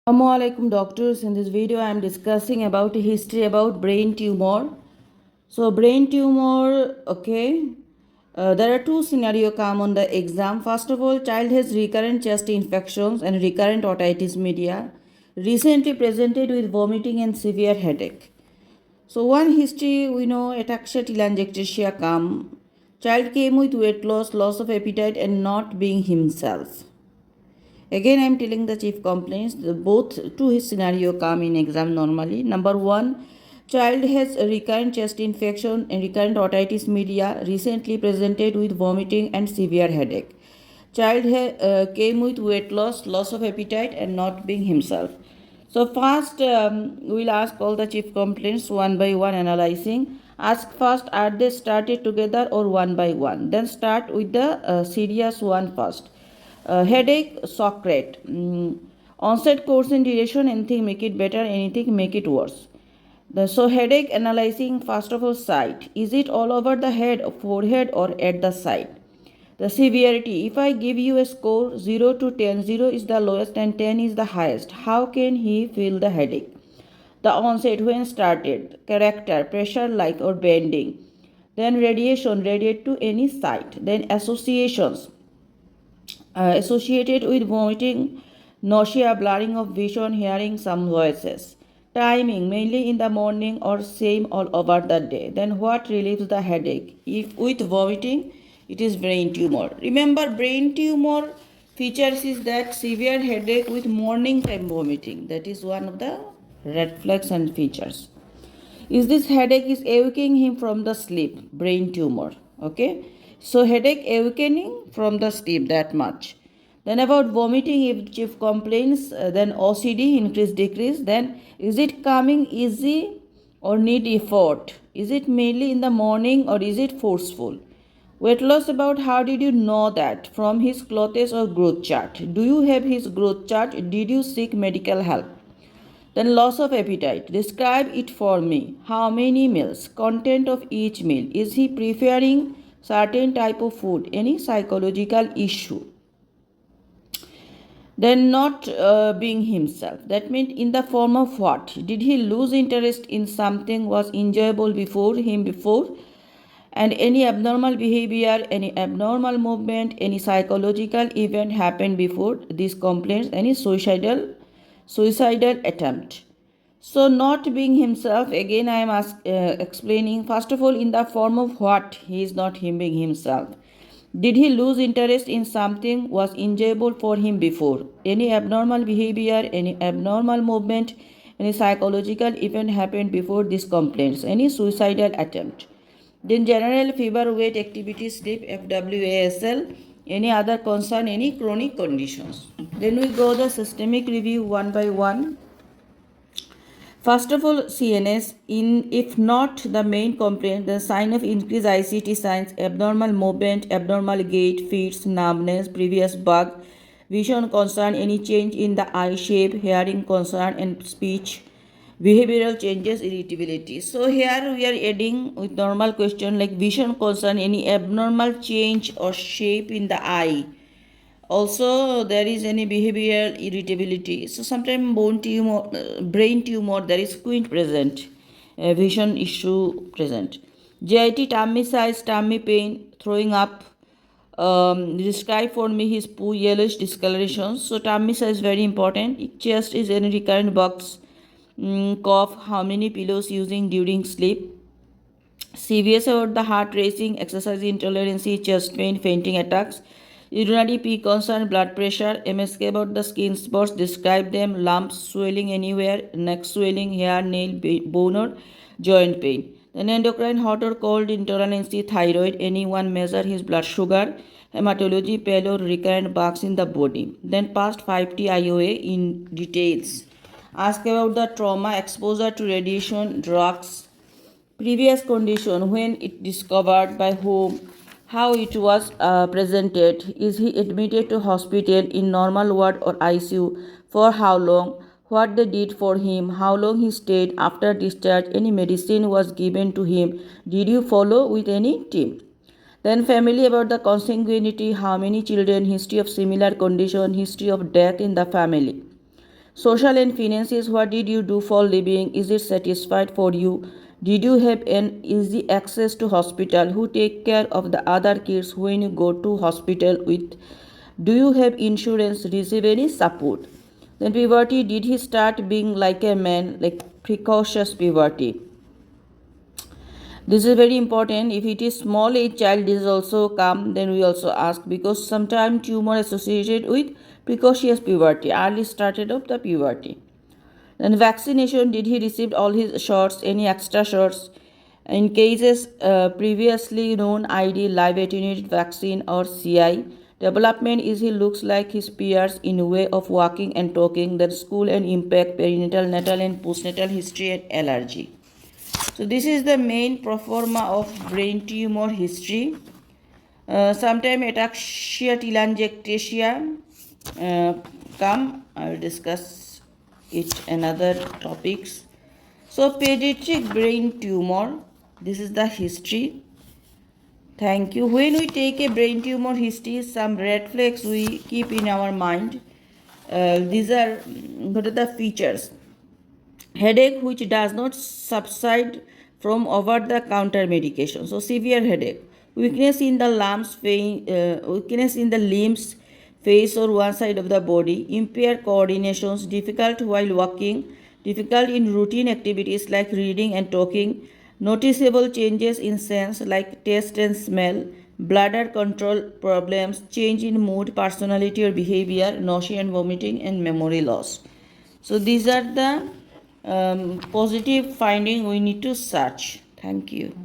Assalamualaikum doctors. In this video I am discussing about history about brain tumor. So brain tumor, okay. There are two scenarios come on the exam. First of all, child has recurrent chest infections and recurrent otitis media, recently presented with vomiting and severe headache. So one history we know ataxia telangiectasia come. Child came with weight loss, loss of appetite and not being himself. Again, I am telling the chief complaints. Both two his scenario come in exam normally. Number one, child has a recurrent chest infection and recurrent otitis media, recently presented with vomiting and severe headache. Child came with weight loss, loss of appetite, and not being himself. So first, we'll ask all the chief complaints one by one, analyzing. Ask first, are they started together or one by one? Then start with the serious one first. Headache, Socrate. Onset, course and duration, anything make it better, anything make it worse. So headache, analyzing first of all site. Is it all over the head, forehead or at the side? The severity, if I give you a score 0 to 10, 0 is the lowest and 10 is the highest. How can he feel the headache? The onset, when started, character, pressure like or bending. Then radiation, radiate to any site. Then associations, associated with vomiting, nausea, blurring of vision, hearing some voices. Timing, mainly in the morning or same all over the day. Then what relieves the headache? If with vomiting, it is brain tumor. Remember, brain tumor features is that severe headache with morning time vomiting. That is one of the red flags and features. Is this headache is awakening him from the sleep? Brain tumor. Okay. So headache awakening from the sleep, that much. Then about vomiting, if chief complains, then OCD, increase decrease. Then is it coming easy or need effort? Is it mainly in the morning or is it forceful? Weight loss, about how did you know that? From his clothes or growth chart? Do you have his growth chart? Did you seek medical help? Then loss of appetite. Describe it for me. How many meals? Content of each meal. Is he preferring certain type of food? Any psychological issue? Then not being himself. That means in the form of what? Did he lose interest in something was enjoyable before? And any abnormal behavior, any abnormal movement, any psychological event happened before these complaints, any suicidal attempt. So not being himself, again I am explaining. First of all, in the form of what? He is not him being himself. Did he lose interest in something was enjoyable for him before? Any abnormal behavior, any abnormal movement, any psychological event happened before these complaints, any suicidal attempt. Then general fever, weight, activity, sleep, FWASL, any other concern, any chronic conditions. Then we go the systemic review one by one. First of all, CNS, in if not the main complaint, the sign of increased ICT signs, abnormal movement, abnormal gait, fits, numbness, previous bug, vision concern, any change in the eye shape, hearing concern and speech, behavioral changes, irritability. So here we are adding with normal question like vision concern, any abnormal change or shape in the eye. Also there is any behavioral irritability. So sometimes brain tumor, there is squint present, vision issue present. GIT, tummy size, tummy pain, throwing up. Describe for me his poo, yellowish discoloration. So tummy size very important. Chest is any recurrent bugs, cough, how many pillows using during sleep. CVS about the heart racing, exercise intolerance, chest pain, fainting attacks. Urinary pee concern, blood pressure. MSK about the skin spots, describe them, lumps, swelling anywhere, neck swelling, hair, nail, bone or joint pain. Then endocrine, hot or cold, intolerance, thyroid, anyone measure his blood sugar, hematology, pale or recurrent bugs in the body. Then past 5T IOA in details. Ask about the trauma, exposure to radiation, drugs, previous condition, when it discovered, by whom, how it was presented, is he admitted to hospital in normal ward or ICU, for how long, what they did for him, how long he stayed after discharge, any medicine was given to him, did you follow with any team. Then family, about the consanguinity, how many children, history of similar condition, history of death in the family. Social and finances, what did you do for living? Is it satisfied for you? Did you have an easy access to hospital? Who take care of the other kids when you go to hospital with? Do you have insurance? Receive any support? Then puberty, did he start being like a man, like precocious puberty? This is very important. If it is small age child is also come, then we also ask, because sometimes tumor associated with precocious puberty, early started of the puberty. Then vaccination, did he receive all his shots, any extra shots? In cases previously known ID, live attenuated vaccine or CI. Development is he looks like his peers in way of walking and talking. Then school and impact, perinatal, natal and postnatal history and allergy. So this is the main proforma of brain tumor history. Sometime ataxia telangiectasia come. I will discuss it another topics. So pediatric brain tumor. This is the history. Thank you. When we take a brain tumor history, some red flags we keep in our mind. These are what are the features? Headache which does not subside from over-the-counter medication. So severe headache, weakness in the weakness in the limbs, face or one side of the body, impaired coordinations, difficult while walking, difficult in routine activities like reading and talking, noticeable changes in sense like taste and smell, bladder control problems, change in mood, personality or behavior, nausea and vomiting, and memory loss. So these are the positive finding we need to search. Thank you.